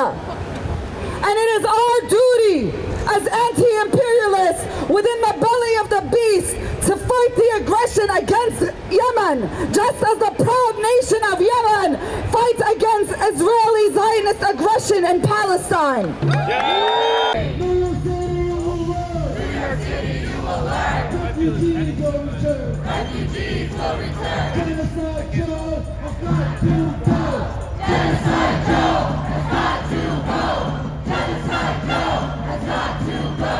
Gaza. And it is our duty as anti-imperialists within the belly of the beast to fight the aggression against Yemen, just as the proud nation of Yemen fights against Israeli Zionist aggression in Palestine. Refugees will return. Refugees will return. Genocide Joe has got to go. Genocide Joe has got to go. Genocide Joe has got to go.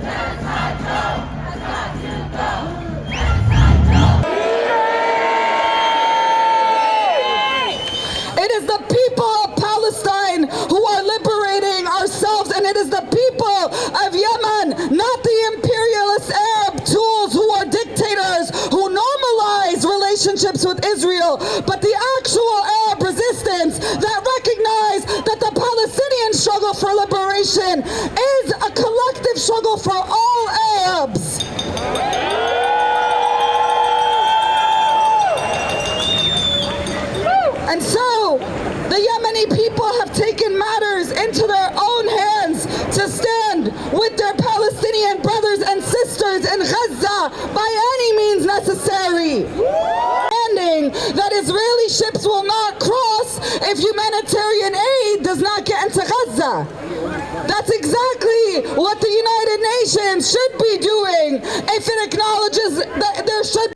Genocide Joe has got to go. Genocide Joe. It is the people of Palestine who are liberating ourselves, and it is the people of Yemen, not the imperialist Arab tools who are dictators who normalize relationships with Israel, but the actual Arab resistance that recognize that the Palestinian struggle for liberation is a collective struggle for all Arabs. And so the Yemeni people have taken matters into their own hands to stand with their Palestinian brothers and sisters in Gaza by any means necessary. Demanding that Israeli ships will not cross if humanitarian aid does not get into Gaza. That's exactly what the United Nations should be doing if it acknowledges that there should.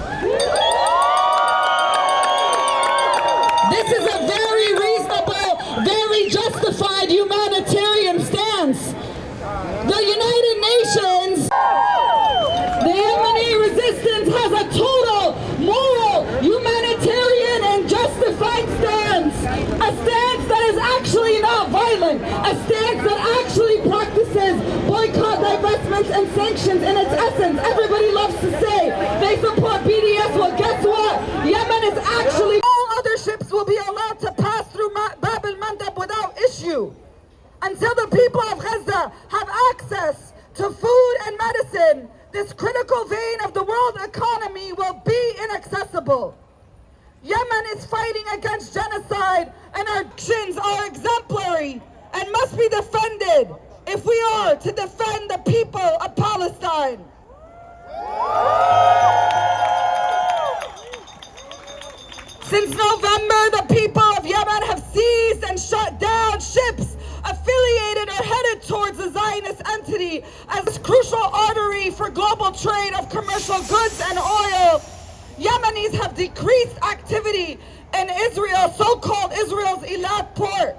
This is a very reasonable, very justified humanitarian stance. The United Nations, the Yemeni resistance has a total, moral, humanitarian and justified stance. A stance that is actually not violent. A stance that actually practices boycott, divestments and sanctions in its essence. Everybody loves to say they support BDS. Well, guess what? Yemen is actually... Other ships will be allowed to pass through Bab el-Mandeb without issue. Until the people of Gaza have access to food and medicine, this critical vein of the world economy will be inaccessible. Yemen is fighting against genocide, and our actions are exemplary and must be defended if we are to defend the people of Palestine. Since November, the people of Yemen have seized and shut down ships affiliated or headed towards the Zionist entity as a crucial artery for global trade of commercial goods and oil. Yemenis have decreased activity in Israel, so-called Israel's Eilat port.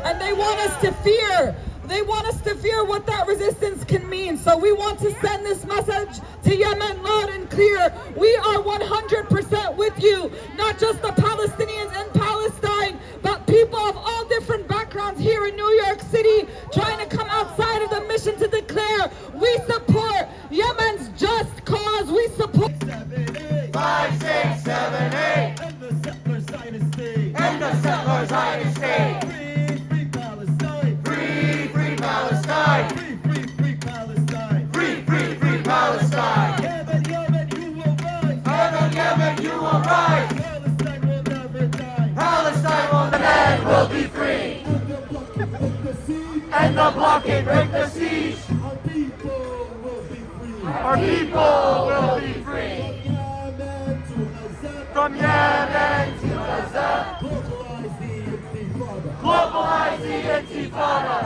And they want us to fear. They want us to fear what that resistance can mean. So we want to send this message to Yemen loud and clear. We are 100% with you, not just the Palestinians in Palestine, but people of all different backgrounds here in New York City trying to come outside of the mission to declare we support Yemen's just cause. We support 5, 6, 7, 8. And the settler Zionist state. And the settler Zionist state. Free Palestine. Free Palestine. Free Palestine. Free Palestine. Yemen, you will rise. Yemen, you will rise. Palestine will never die. Palestine will never will be free. And the blockade break the siege. Our people will be free. Our people will be free. From Yemen to Gaza. Globalize the Intifada.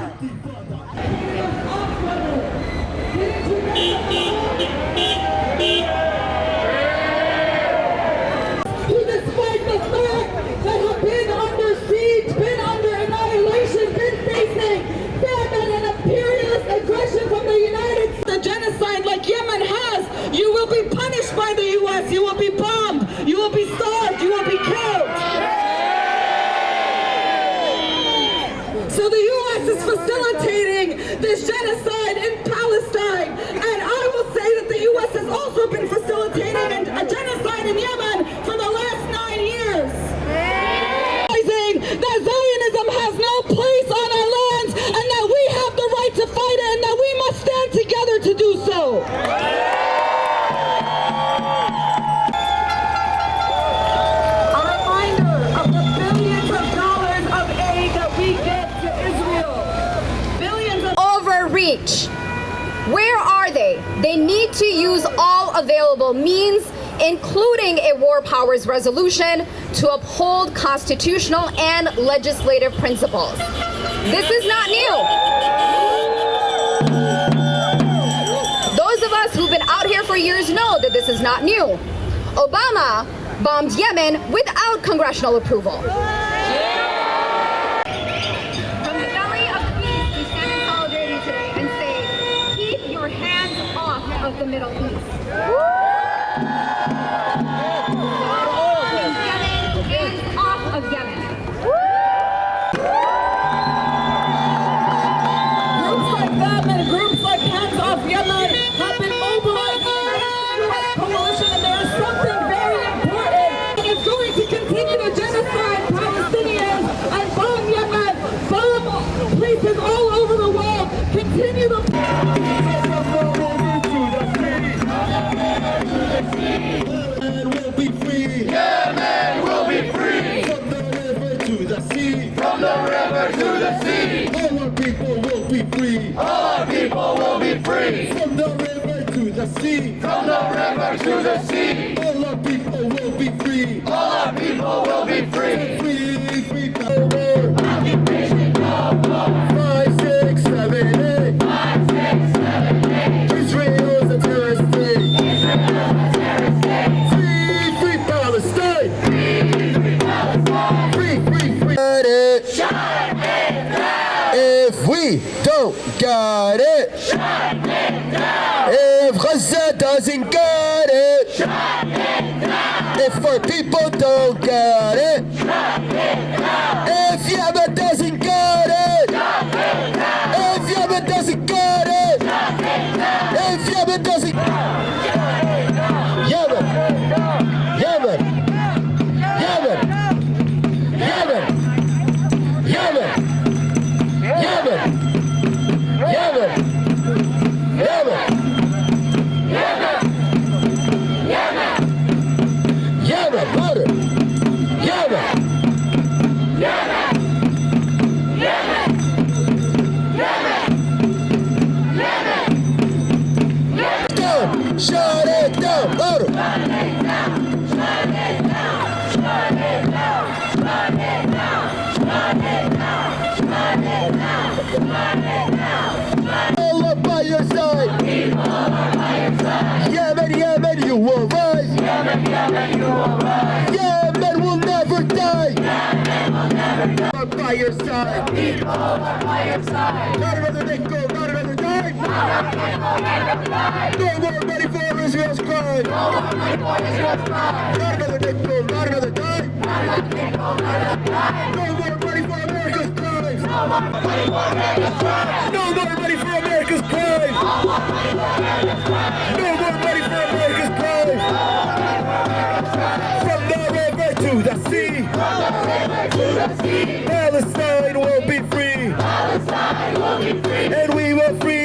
Despite the fact that have been under siege, been under annihilation, been facing famine and imperialist aggression from the United States, the genocide like Yemen has, you will be punished by the U.S., you will be bombed, you will be starved, you will be killed. So the U.S. is facilitating this genocide in Palestine, and I will say that the U.S. has also been facilitating a genocide in Yemen for the last 9 years. Realizing that Zionism has no place on our lands, and that we have the right to fight it, and that we must stand together to do so. A reminder of the billions of dollars of aid that we get to Israel reach. Where are they? They need to use all available means, including a war powers resolution, to uphold constitutional and legislative principles. This is not new. Those of us who've been out here for years know that this is not new. Obama bombed Yemen without congressional approval. From the belly of peace, we stand in solidarity today and say, keep your hands off of the Middle East. Hands off of Yemen. Groups like them and groups like Hands Off Yemen have been mobilizing the U.S. coalition, and there is something very important. It's going to continue to genocide Palestinians and bomb Yemen, bomb places all over the world, continue to... Yemen will be free. Yemen will be free. From the river to the sea. From the river to the sea. All our people will be free. All our people will be free. From the river to the sea. From the river to the sea. All our people will be free. All our people will be free. Free, free power. Occupation, no more. 5, 6, 7, 8. 5, 6, 7, 8. Israel's a terrorist state. Free Palestine! Free Palestine! Free! Got it! Shut it down! If we don't got it! Shut it down! If Gaza doesn't get it! Shut it down! If our people don't get it! Shut it down! If Yemen doesn't get it! Shut it down! If Yemen doesn't get it! Shut it down! If Yemen doesn't... Yemen! Yemen! Yemen! Yemen! Yemen! Yemen! Yemen! Yemen! Yemen! Yemen! Louder! Yemen! Yemen! Yemen! Yemen! Down! Shut it down! Louder! Shut it down! Shut it down! Shut it down! Shut it down! Shut it down! Shut it down! Shut it down! All up by your side! People are by your side! Yemen, Yemen, you will rise! Yemen, Yemen, you will rise! Yemen will never die! Yemen will never die! Up by your side! People are by your side! Not another nickel, not another dime! Not another nickel, not another dime! No more money for Israel's crime! No more money for Israel's crime! Not another nickel, not another dime! Not another nickel, not another dime! No more money for America's crimes! No more money for America's crimes! No more money for America's crimes! No more money for America's crimes! No more money for America's crimes! From the river to the sea! From the river to the sea! Palestine will be free! Palestine will be free! And we will free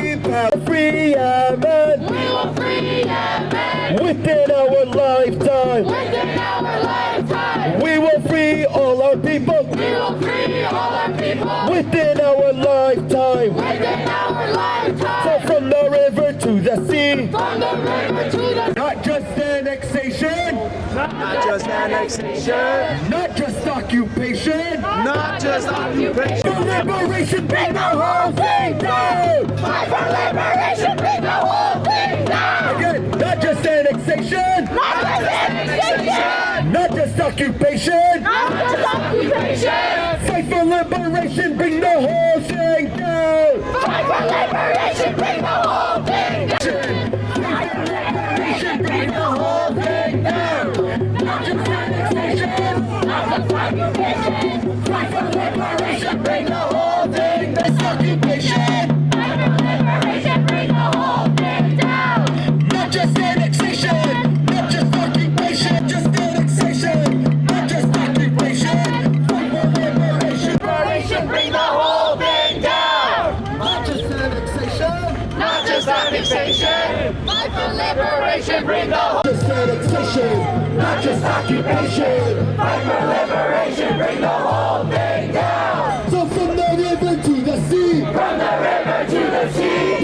Yemen! We will free Yemen! Within our lifetime! Within our lifetime! We will free all our people! We will free all our people! Within our lifetime! Within our lifetime! So from the river to the sea! From the river to the sea! Not just annexation! Not just annexation, Not just occupation! not just occupation. For liberation, bring the whole thing down! Fight for liberation, bring the whole thing down! Again, not just annexation! Not just annexation! Not just occupation! Not just occupation! Fight for liberation, bring the whole thing down! Fight for liberation, bring the whole thing down! Fight for liberation, bring the whole thing down! Not just annexation! Not just occupation! Fight for liberation, bring the whole thing down! Occupation! Fight for liberation, bring the whole thing down! Not just annexation! Not just occupation! Just annexation! Not just occupation! Fight for liberation! Liberation, bring the whole thing down! Not just annexation! Not just annexation! Fight for liberation, bring the whole Just annexation! Not just occupation! Fight for liberation, bring the whole thing down! So from the river to the sea! From the river to the sea!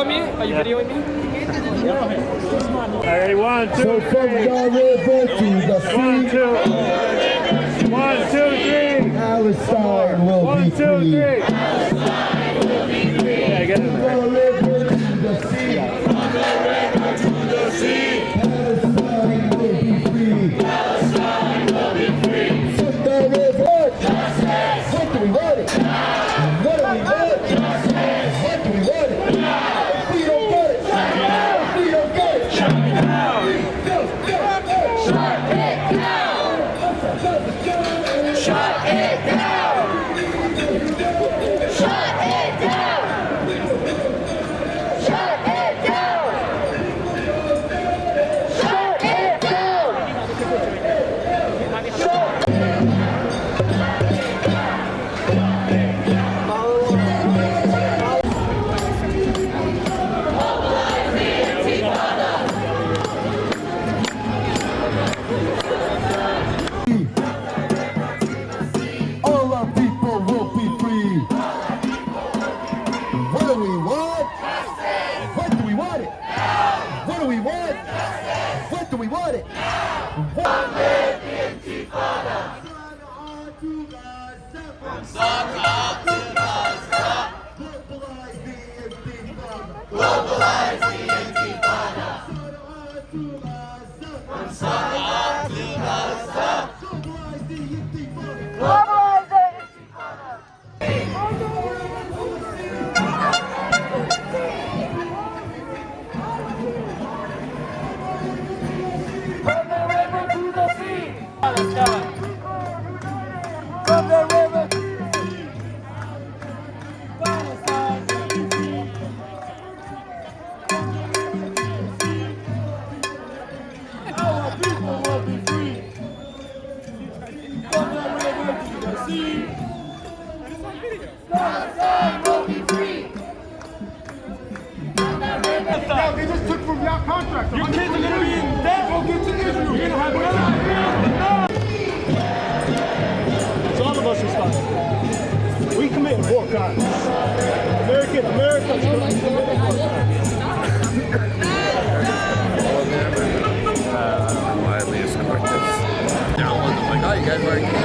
video me? Are you videoing me? All right, 1, 2, 3. So from the river to the sea, 1, 2, 3. Palestine will be 1, 2, 3. free. Yeah, get in From there. the river to the sea, Palestine will be free. From the river, what do we want it? What do we want? What do we want it? If we don't get it, if we don't get it, shut it down. Shut it down. Shut it down. Shut it down. Shut it down. Shut it down. All our people will be free. What do we want? What do we want it? What do we want? What do we want it? From Saka to Gaza. Globalize the Intifada. From Saka to Gaza. Globalize the Intifada. Globalize the Intifada. From the river to the sea. From the river to the sea. Palestine will be free. Our people will be free. From the river to the sea. Palestine will be free. No, they just took from your contract. Your kids are gonna be in debt. Go get to Israel. You're gonna have It's all of us responsible. We commit war crimes. America's committed war crimes. Widely escort this. They're all like, oh, you guys are fucking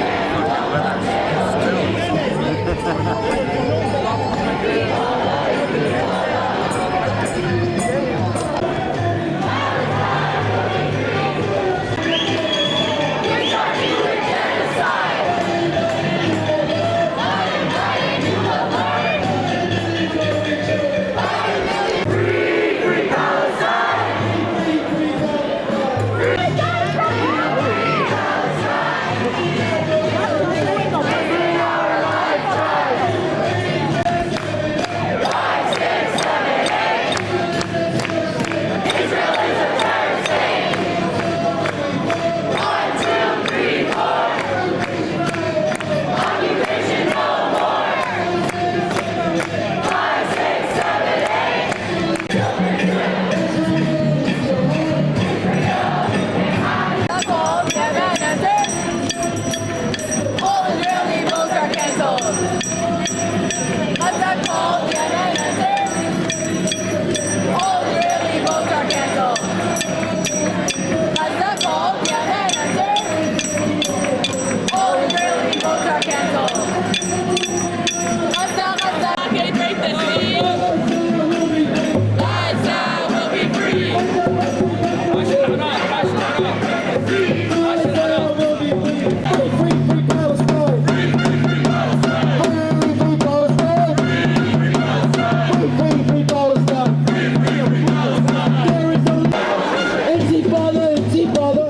with Intifada.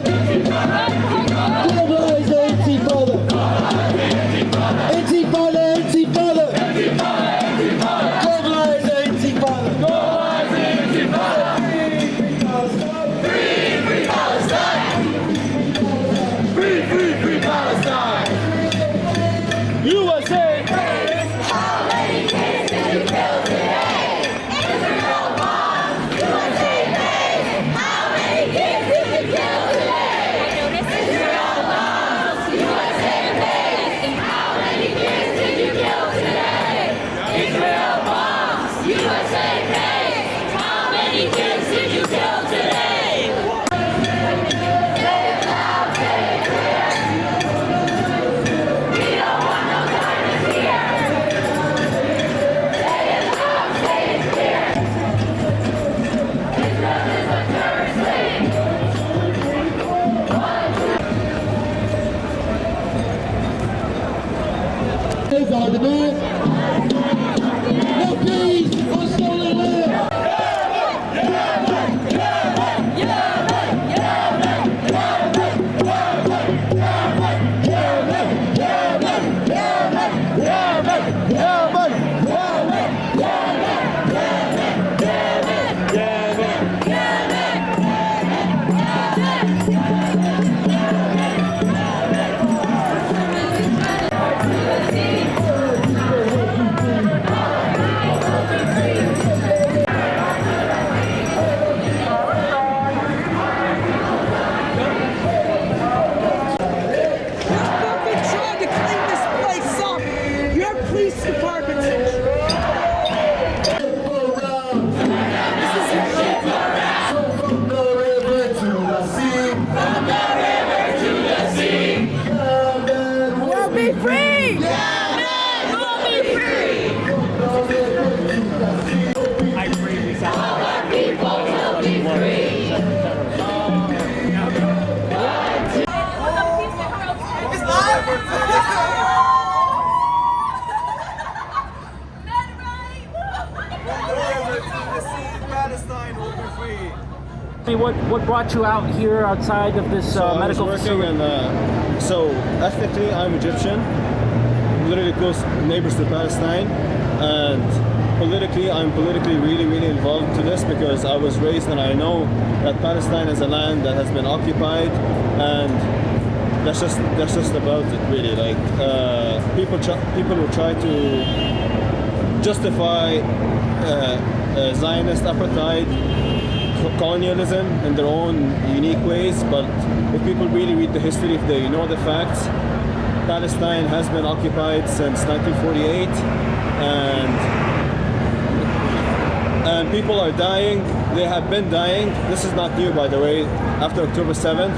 Globalize the Intifada. is our demand. No peace on stolen land. What brought you out here outside of this medical facility? So ethnically, I'm Egyptian, literally close neighbors to Palestine, and politically, I'm really involved to this because I was raised and I know that Palestine is a land that has been occupied, and that's just about it really. Like people who try to justify Zionist apartheid, colonialism in their own unique ways, but if people really read the history, if they know the facts, Palestine has been occupied since 1948, and people are dying. They have been dying. This is not new, by the way. After October 7th,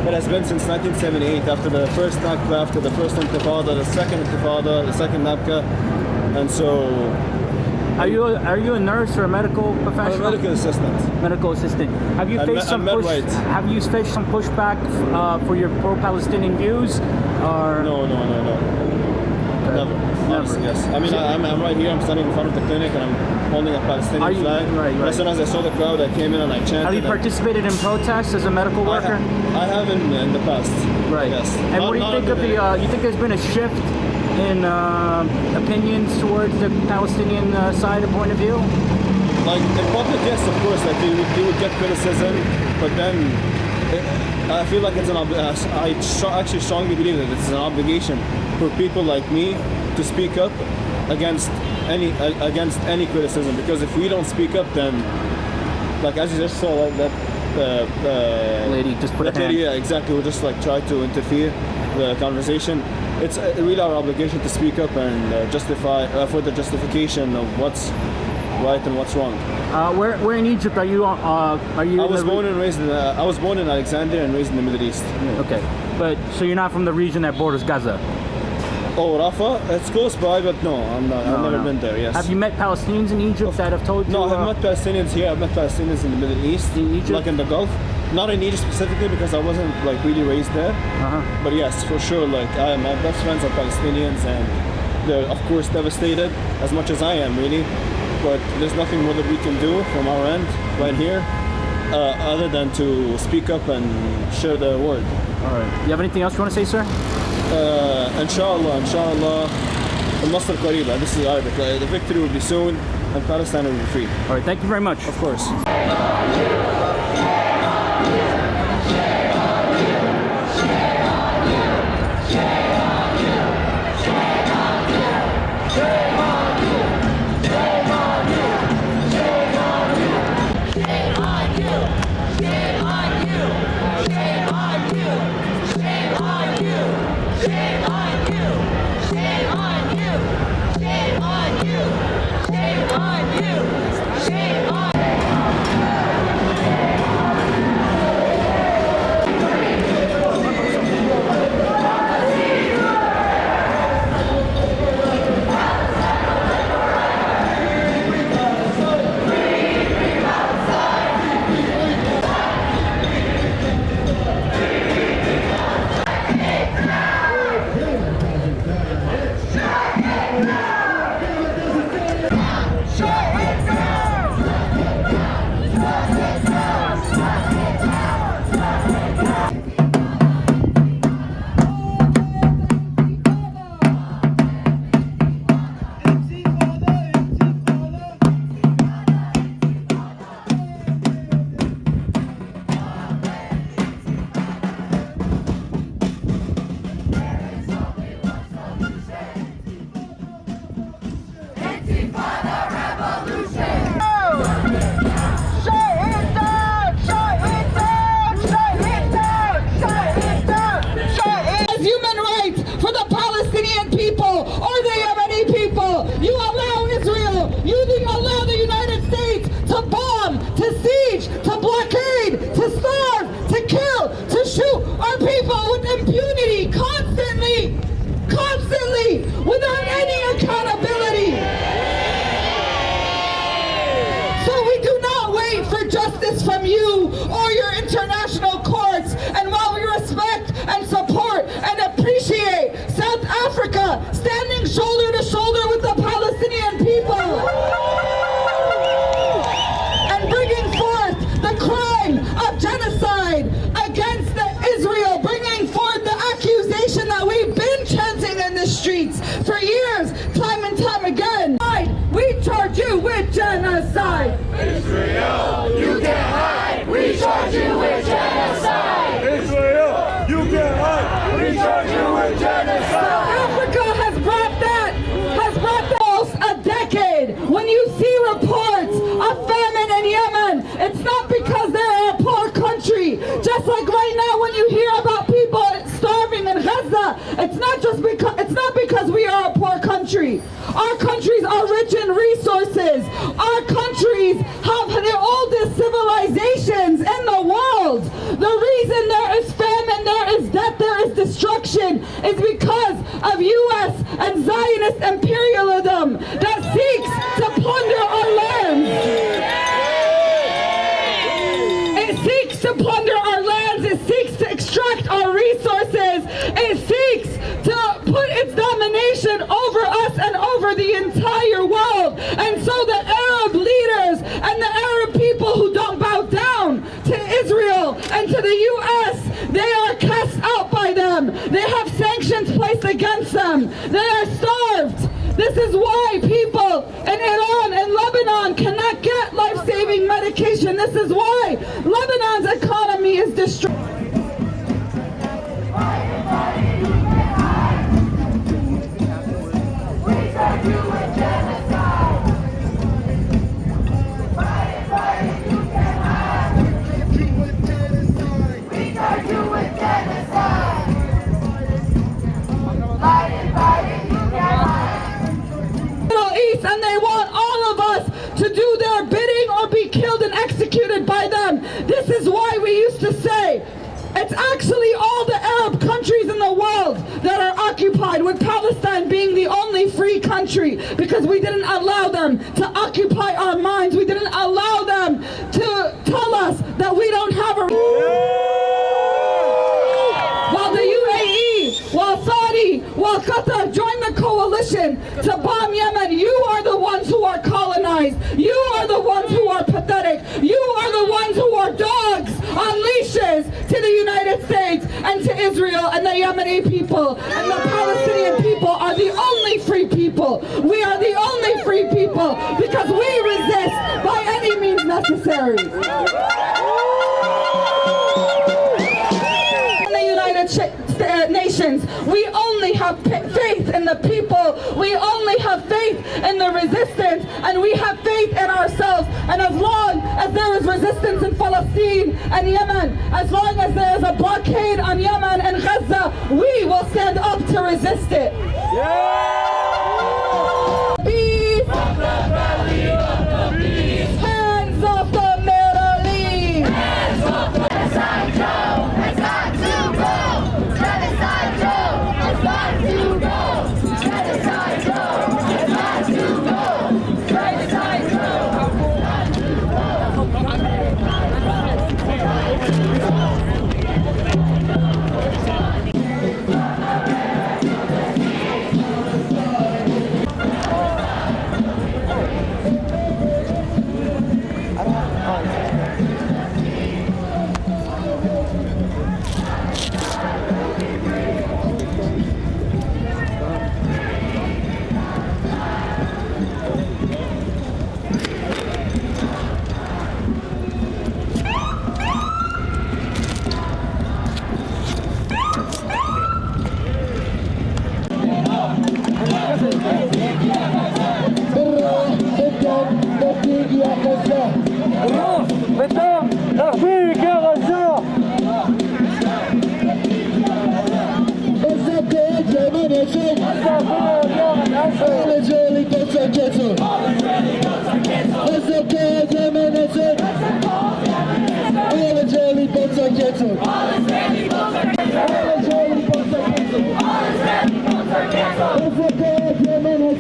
it has been since 1978, after the first Nakba, after the first Intifada, the second Intifada, the second Nakba, and so. Are you a nurse or a medical professional? I'm a medical assistant. Medical assistant. Have you faced some pushback for your pro-Palestinian views? Or No. Never. Honestly, yes. I mean, I'm right here. I'm standing in front of the clinic and I'm holding a Palestinian flag. Right. As soon as I saw the crowd, I came in and I chanted. Have you participated in protests as a medical worker? I have in the past. Right. Yes. And what do you think of the? You think there's been a shift in opinions towards the Palestinian side of point of view? Like in public, yes, of course. Like they would get criticism, but then I feel like it's I actually strongly believe that it's an obligation for people like me to speak up against any criticism. Because if we don't speak up, then like as you just saw that lady just put a hand. Yeah, exactly. We'll just like try to interfere the conversation. It's really our obligation to speak up and justify for the justification of what's right and what's wrong. Where in Egypt are you? I was born and raised I was born in Alexandria and raised in the Middle East. Okay, but so you're not from the region that borders Gaza? Oh, Rafah? It's close by, but no, I'm not. I've never been there. Yes. Have you met Palestinians in Egypt that have told you? No, I've met Palestinians here. I've met Palestinians in the Middle East, in Egypt? like in the Gulf. Not in Egypt specifically because I wasn't like really raised there. But yes, for sure. Like my best friends are Palestinians, and they're of course devastated as much as I am, really. But there's nothing more that we can do from our end right here, other than to speak up and share the word. All right. You have anything else you want to say, sir? Inshallah, al-Nasr qariba. This is Arabic. The victory will be soon, and Palestine will be free. All right. Thank you very much. Of course. people or the Yemeni people. You allow Israel, allow the United States to bomb, to siege, to blockade, to starve, to kill, to shoot our people with impunity, constantly, without any accountability. So we do not wait for justice from you or your international courts. And while we respect and support and appreciate South Africa standing shoulder to shoulder with the Palestinian people and bringing forth the crime of genocide against Israel, bringing forth the accusation that we've been chanting in the streets for years, time and time again. We charge you with genocide. Israel, you can't hide. We charge you with genocide. Israel, you can't hide. We charge you with genocide. South Africa has brought almost a decade. When you see reports of famine in Yemen, it's not because they're a poor country. Just like right now when you hear about people starving in Gaza, it's not because we are a poor country. Our countries are rich in resources. Our countries have the oldest civilizations in the world. The reason there is famine, there is death, there is destruction is because of U.S. and Zionist imperialism that seeks to plunder our lands. It seeks to plunder our lands. It seeks to extract our resources. It seeks to put its domination over us and over the entire world. And so the Arab leaders and the Arab people who don't bow down to Israel and to the U.S., they are cast out by them. They have sanctions placed against them. They are starved. This is why people in Iran and Lebanon cannot get life-saving medication. This is why Lebanon's economy is destroyed. And they want all of us to do their bidding or be killed and executed by them. This is why we used to say it's actually all the Arab countries in the world that are occupied, with Palestine being the only free country, because we didn't allow them to occupy our minds. We didn't allow them to tell us that we don't have a... While the UAE, while Saudi, while Qatar joined the coalition to bomb Yemen, you are the ones who are colonized. You are the ones who are pathetic. You are the ones who are dogs on leashes to the United States and to Israel, and the Yemeni people and the Palestinian people are the only free people. We are the only free people because we resist by any means necessary. Nations. We only have faith in the people. We only have faith in the resistance, and we have faith in ourselves. And as long as there is resistance in Palestine and Yemen, as long as there is a blockade on Yemen and Gaza, we will stand up to resist it. Peace. Hands off the Middle East. Hands off the Genocide Joe. It's got to go. Genocide Joe. It's got to go. Genocide Joe. It's got to go. Genocide Joe. When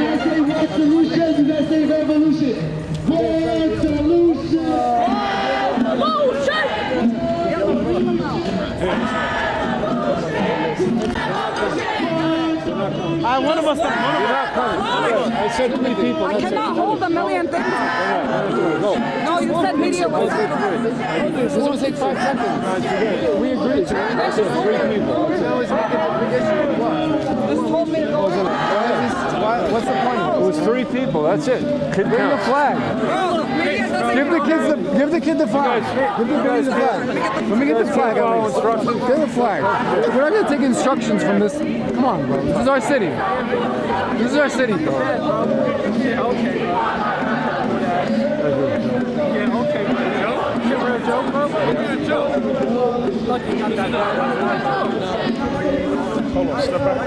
I say world solutions, you guys say revolution. World solution. One of us. You're not coming. I said 3 people. I cannot hold a million things. No, you said media was. This will take 5 seconds. We agreed to it. I said 3 people. This told me to go. What's the point? It was 3 people. That's it. Bring the flag. Give the kid the flag. Give the kid the flag. Let me get the flag. Get the flag. We're not going to take instructions from this. Come on, bro. This is our city. This is our city, bro. Yeah, okay. Joke, bro? Yeah, joke. Lucky not that bad. Hold on, step back.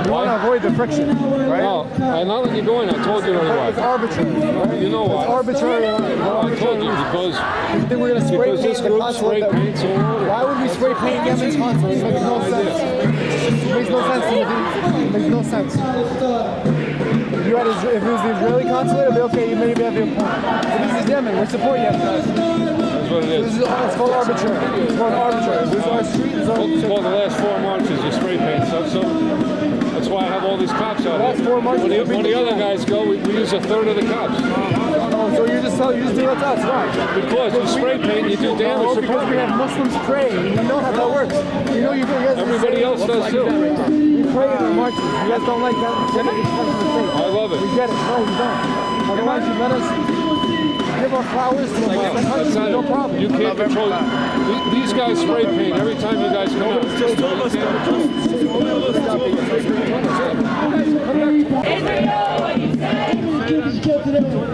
You want to avoid the friction, right? No, I'm not letting you go in. I told you already why. It's arbitrary. Right? You know why? It's arbitrary. I told you because You think we're going to spray paint this the group consulate? spray paints all over. Why would we spray paint Yemen's consulate? It makes no sense. It makes no sense, Timothy. It makes no sense. If it was the Israeli consulate, it'd be okay, you maybe have your point. But this is Yemen, we support Yemen. That's what it is. It's called arbitrary. It's called arbitrary. This is our street. It's Well, the last 4 marches, you spray paint stuff, so that's why I have all these cops out last here. 4 marches, When the other guys go, we use 1/3 of the cops. so you just do that to us, right? Because you spray paint, you do damage to because we have Muslims praying. You know how that works. You know you guys. everybody else does too. We pray in our marches. You guys don't like that? I love it. We get it. No, you don't. Otherwise, you let us give our flowers to them. That's not No it. problem. You can't control. These guys spray paint every time you guys come out.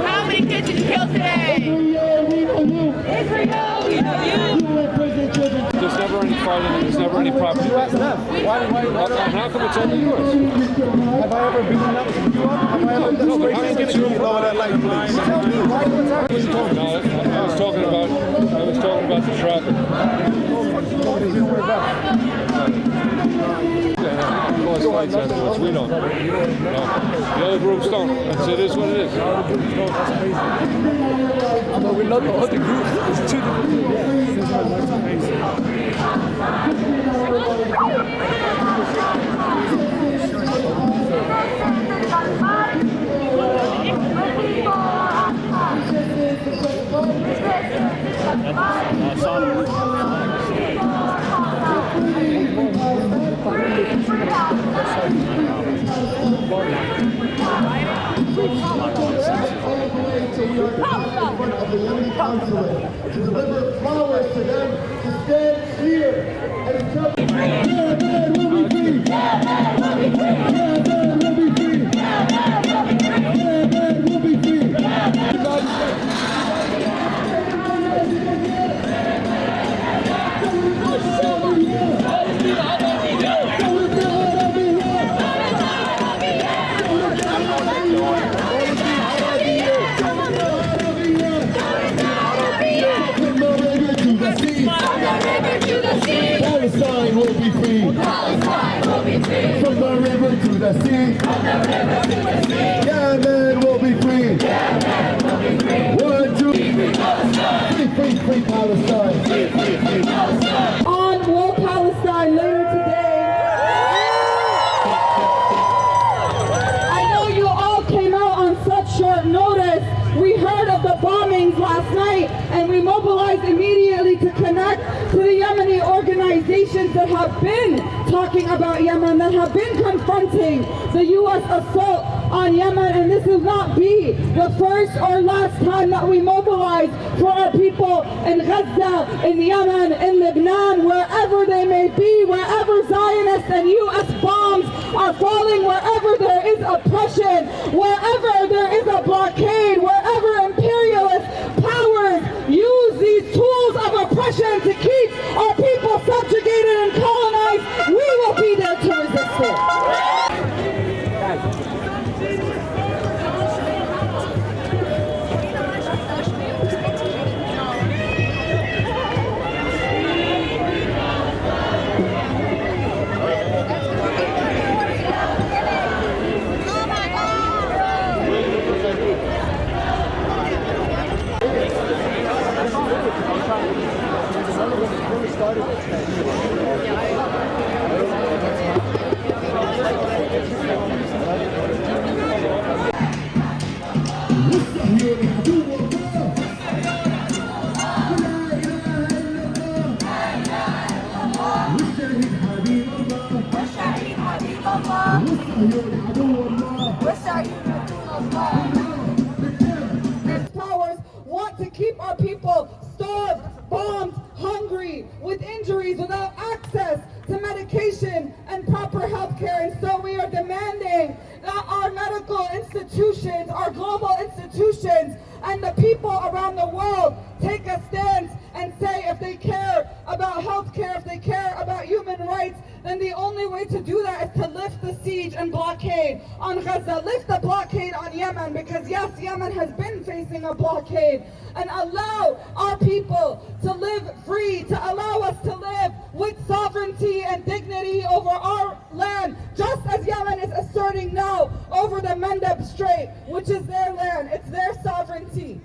How many kids did you kill today? Israel, we know you. There's never any fighting and there's never any problem. You ask them. Why? How come it's only yours? Have I ever beaten up you up? Have I ever done spray paint? Lower that light, please. Tell me why you attacking me. No, I was talking about the traffic. Cause fights afterwards. We don't. No. The other groups don't. It is what it is. No, we're not the other group. It's 2 different to deliver flowers to them, to stand here and tell them, Yemen will be free! Yemen will be free! Yemen will be free! Palestine will be free. Palestine will be free. From the river to the sea. From the river to the sea. Yemen will be free. Yemen will be free. 1, 2, free Palestine. Free, free Palestine. Free, free Palestine. On War Palestine later today. organizations that have been talking about Yemen, that have been confronting the U.S. assault on Yemen, and this will not be the first or last time that we mobilize for our people in Gaza, in Yemen, in Lebanon, wherever they may be, wherever Zionist and U.S. bombs are falling, wherever there is oppression, wherever there is a blockade, wherever imperialist powers use these tools of oppression to keep our people subjugated and colonized, we will be there to resist it. Powers want to keep our people starved, bombed, hungry, with injuries, without access to medication and proper health care. And so we are demanding that our medical institutions, our global institutions, and the people around the world take a stance and say if they care about health care, if they care about human rights, then the only way to do that is to lift the siege and blockade on Gaza, lift the blockade on Yemen, because yes, Yemen has been facing a blockade, and allow our people to live free, to allow us to live with sovereignty and dignity over our land, just as Yemen is asserting now over the Mandeb Strait, which is their land, it's their sovereignty.